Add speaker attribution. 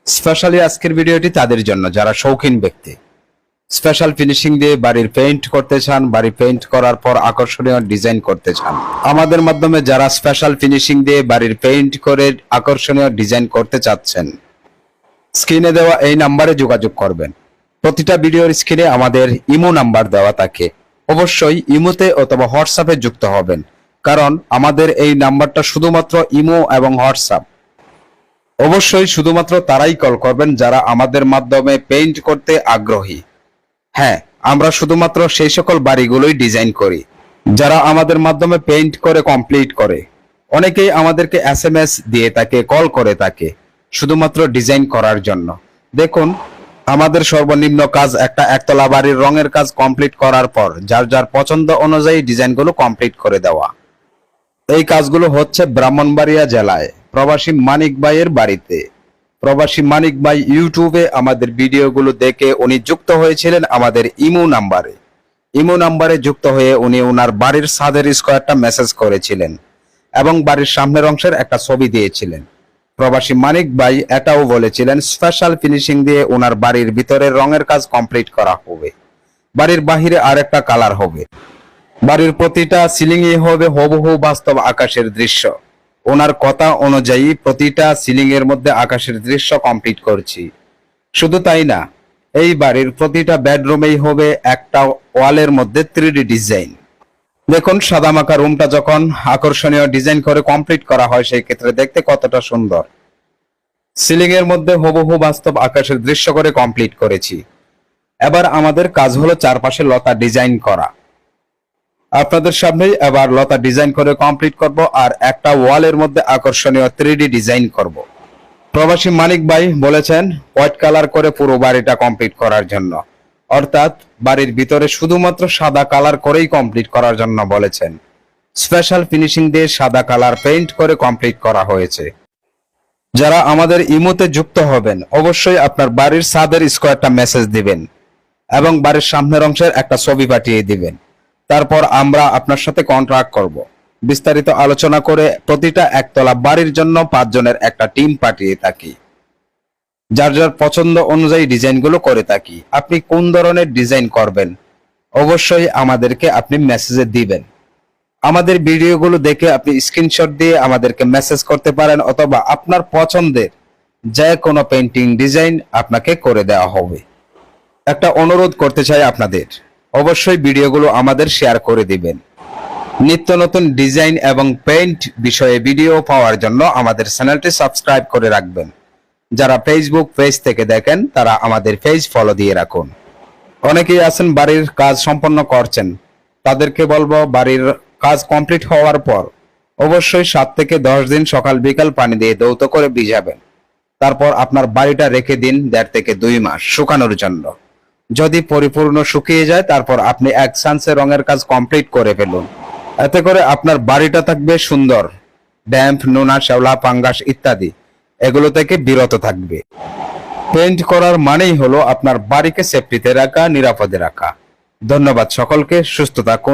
Speaker 1: Specially আজকের ভিডিওটি তাদের জন্য যারা শৌখিন ব্যক্তি, স্পেশাল ফিনিশিং দিয়ে বাড়ির পেইন্ট করতে চান, বাড়ি পেইন্ট করার পর আকর্ষণীয় ডিজাইন করতে চান। আমাদের মাধ্যমে যারা স্পেশাল ফিনিশিং দিয়ে বাড়ির পেইন্ট করে আকর্ষণীয় ডিজাইন করতে চাচ্ছেন, স্ক্রিনে দেওয়া এই নাম্বারে যোগাযোগ করবেন। প্রতিটা ভিডিওর স্ক্রিনে আমাদের ইমো নাম্বার দেওয়া থাকে, অবশ্যই ইমোতে অথবা হোয়াটসঅ্যাপে যুক্ত হবেন, কারণ আমাদের এই নাম্বারটা শুধুমাত্র ইমো এবং হোয়াটসঅ্যাপ। অবশ্যই শুধুমাত্র তারাই কল করবেন যারা আমাদের মাধ্যমে পেইন্ট করতে আগ্রহী। হ্যাঁ, আমরা শুধুমাত্র সেই সকল বাড়িগুলোই ডিজাইন করি যারা আমাদের মাধ্যমে পেইন্ট করে কমপ্লিট করে। অনেকেই আমাদেরকে SMS দিয়ে থাকে, কল করে থাকে শুধুমাত্র ডিজাইন করার জন্য। দেখুন, আমাদের সর্বনিম্ন কাজ একটা একতলা বাড়ির রঙের কাজ কমপ্লিট করার পর যার যার পছন্দ অনুযায়ী ডিজাইনগুলো কমপ্লিট করে দেওয়া। এই কাজগুলো হচ্ছে ব্রাহ্মণবাড়িয়া জেলায় প্রবাসী মানিক ভাইয়ের বাড়িতে। প্রবাসী মানিক ভাই ইউটিউবে আমাদের ভিডিওগুলো দেখে উনি যুক্ত হয়েছিলেন আমাদের ইমো নাম্বারে। ইমো নাম্বারে যুক্ত হয়ে উনি ওনার বাড়ির ছাদের স্কোয়ারটা মেসেজ করেছিলেন এবং বাড়ির সামনের অংশের একটা ছবি দিয়েছিলেন। প্রবাসী মানিক ভাই এটাও বলেছিলেন স্পেশাল ফিনিশিং দিয়ে ওনার বাড়ির ভিতরের রঙের কাজ কমপ্লিট করা হবে, বাড়ির বাহিরে আরেকটা কালার হবে, বাড়ির প্রতিটা সিলিংয়ে হবে হুবহু বাস্তব আকাশের দৃশ্য। ওনার কথা অনুযায়ী প্রতিটা সিলিং এর মধ্যে আকাশের দৃশ্য কমপ্লিট করছি। শুধু তাই না, এই বাড়ির প্রতিটা বেডরুমেই হবে একটা ওয়ালের মধ্যে 3D ডিজাইন। দেখুন, সাদামাখা রুমটা যখন আকর্ষণীয় ডিজাইন করে কমপ্লিট করা হয় সেই ক্ষেত্রে দেখতে কতটা সুন্দর। সিলিং এর মধ্যে হুবহু বাস্তব আকাশের দৃশ্য করে কমপ্লিট করেছি। এবার আমাদের কাজ হলো চারপাশে লতা ডিজাইন করা। আপনাদের সামনেই এবার লতা ডিজাইন করে কমপ্লিট করব আর একটা ওয়ালের মধ্যে আকর্ষণীয় 3D ডিজাইন করব। প্রবাসী মানিক ভাই বলেছেন হোয়াইট কালার করে পুরো বাড়িটা কমপ্লিট করার জন্য, অর্থাৎ বাড়ির ভিতরে শুধুমাত্র সাদা কালার করেই কমপ্লিট করার জন্য বলেছেন। স্পেশাল ফিনিশিং দিয়ে সাদা কালার পেইন্ট করে কমপ্লিট করা হয়েছে। যারা আমাদের ইমোতে যুক্ত হবেন অবশ্যই আপনার বাড়ির ছাদের স্কোয়ারটা মেসেজ দিবেন এবং বাড়ির সামনের অংশের একটা ছবি পাঠিয়ে দিবেন। তারপর আমরা আপনার সাথে কন্ট্রাক্ট করব, বিস্তারিত আলোচনা করে প্রতিটা একতলা বাড়ির জন্য 5 জনের একটা টিম পাঠিয়ে থাকি, যার যার পছন্দ অনুযায়ী ডিজাইনগুলো করে থাকি। আপনি কোন ধরনের ডিজাইন করবেন অবশ্যই আমাদেরকে আপনি মেসেজে দিবেন। আমাদের ভিডিওগুলো দেখে আপনি স্ক্রিনশট দিয়ে আমাদেরকে মেসেজ করতে পারেন, অথবা আপনার পছন্দের যে কোনো পেইন্টিং ডিজাইন আপনাকে করে দেওয়া হবে। একটা অনুরোধ করতে চাই আপনাদের, অবশ্যই ভিডিওগুলো আমাদের শেয়ার করে দিবেন। নিত্য নতুন ডিজাইন এবং পেইন্ট বিষয়ে ভিডিও পাওয়ার জন্য আমাদের চ্যানেলটি সাবস্ক্রাইব করে রাখবেন। যারা ফেসবুক পেজ থেকে দেখেন তারা আমাদের পেজ ফলো দিয়ে রাখুন। অনেকেই আছেন বাড়ির কাজ সম্পন্ন করছেন, তাদেরকে বলবো বাড়ির কাজ কমপ্লিট হওয়ার পর অবশ্যই 7 থেকে 10 দিন সকাল বিকাল পানি দিয়ে ধৌত করে ভিজাবেন। তারপর আপনার বাড়িটা রেখে দিন 1.5 থেকে 2 মাস শুকানোর জন্য। যদি পরিপূর্ণ শুকিয়ে যায় তারপর আপনি এক চান্সে রঙের কাজ কমপ্লিট করে ফেলুন। এতে করে আপনার বাড়িটা থাকবে সুন্দর, ড্যাম্প, নোনা, শ্যাওলা, ফাঙ্গাস ইত্যাদি এগুলো থেকে বিরত থাকবে। পেইন্ট করার মানেই হলো আপনার বাড়িকে সেফটিতে রাখা, নিরাপদে রাখা। ধন্যবাদ সকলকে, সুস্থ থাকুন।